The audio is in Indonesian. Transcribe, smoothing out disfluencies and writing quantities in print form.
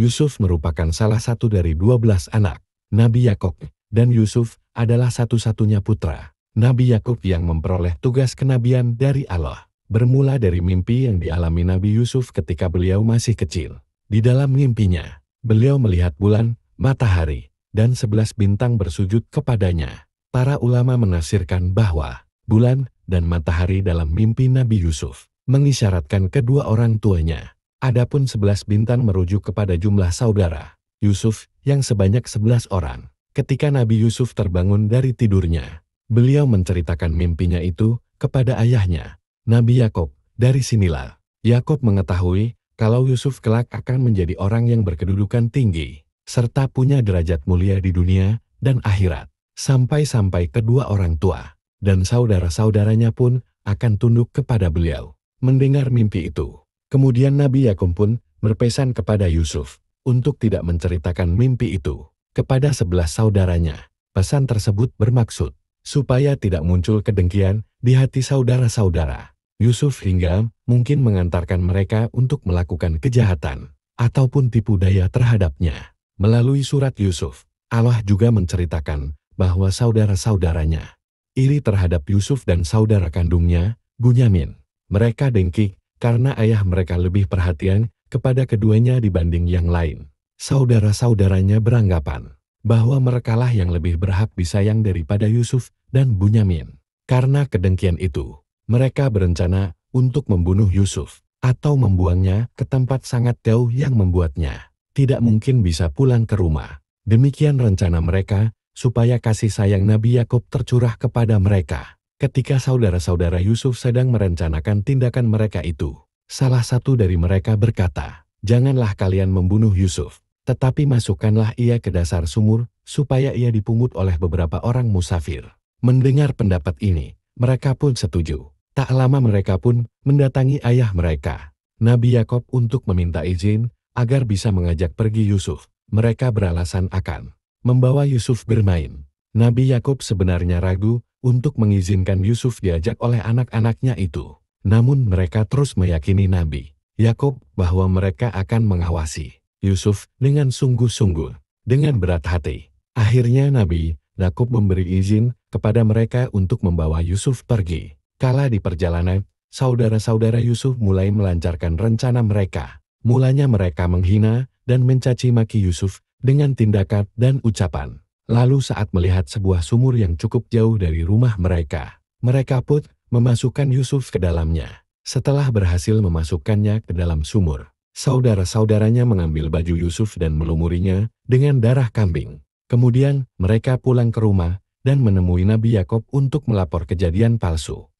Yusuf merupakan salah satu dari 12 anak Nabi Yakub, dan Yusuf adalah satu-satunya putra Nabi Yakub yang memperoleh tugas kenabian dari Allah. Bermula dari mimpi yang dialami Nabi Yusuf ketika beliau masih kecil. Di dalam mimpinya, beliau melihat bulan, matahari, dan 11 bintang bersujud kepadanya. Para ulama menafsirkan bahwa bulan dan matahari dalam mimpi Nabi Yusuf mengisyaratkan kedua orang tuanya. Adapun 11 bintang merujuk kepada jumlah saudara Yusuf yang sebanyak 11 orang. Ketika Nabi Yusuf terbangun dari tidurnya, beliau menceritakan mimpinya itu kepada ayahnya, Nabi Yakub. Dari sinilah Yakub mengetahui kalau Yusuf kelak akan menjadi orang yang berkedudukan tinggi, serta punya derajat mulia di dunia dan akhirat. Sampai-sampai kedua orang tua dan saudara-saudaranya pun akan tunduk kepada beliau. Mendengar mimpi itu, kemudian Nabi Yakub pun berpesan kepada Yusuf untuk tidak menceritakan mimpi itu kepada 11 saudaranya. Pesan tersebut bermaksud supaya tidak muncul kedengkian di hati saudara-saudara Yusuf hingga mungkin mengantarkan mereka untuk melakukan kejahatan ataupun tipu daya terhadapnya. Melalui surat Yusuf, Allah juga menceritakan bahwa saudara-saudaranya iri terhadap Yusuf dan saudara kandungnya, Bunyamin. Mereka dengki karena ayah mereka lebih perhatian kepada keduanya dibanding yang lain. Saudara-saudaranya beranggapan bahwa merekalah yang lebih berhak disayang daripada Yusuf dan Bunyamin. Karena kedengkian itu, mereka berencana untuk membunuh Yusuf atau membuangnya ke tempat sangat jauh yang membuatnya tidak mungkin bisa pulang ke rumah. Demikian rencana mereka supaya kasih sayang Nabi Yakub tercurah kepada mereka. Ketika saudara-saudara Yusuf sedang merencanakan tindakan mereka itu, salah satu dari mereka berkata, "Janganlah kalian membunuh Yusuf, tetapi masukkanlah ia ke dasar sumur, supaya ia dipungut oleh beberapa orang musafir." Mendengar pendapat ini, mereka pun setuju. Tak lama mereka pun mendatangi ayah mereka, Nabi Yakub, untuk meminta izin agar bisa mengajak pergi Yusuf. Mereka beralasan akan membawa Yusuf bermain. Nabi Yakub sebenarnya ragu untuk mengizinkan Yusuf diajak oleh anak-anaknya itu. Namun mereka terus meyakini Nabi Yakub bahwa mereka akan mengawasi Yusuf dengan sungguh-sungguh, dengan berat hati. Akhirnya Nabi Yakub memberi izin kepada mereka untuk membawa Yusuf pergi. Kala di perjalanan, saudara-saudara Yusuf mulai melancarkan rencana mereka. Mulanya mereka menghina dan mencaci maki Yusuf dengan tindakan dan ucapan. Lalu saat melihat sebuah sumur yang cukup jauh dari rumah mereka, mereka pun memasukkan Yusuf ke dalamnya. Setelah berhasil memasukkannya ke dalam sumur, saudara-saudaranya mengambil baju Yusuf dan melumurinya dengan darah kambing. Kemudian mereka pulang ke rumah dan menemui Nabi Yakub untuk melapor kejadian palsu.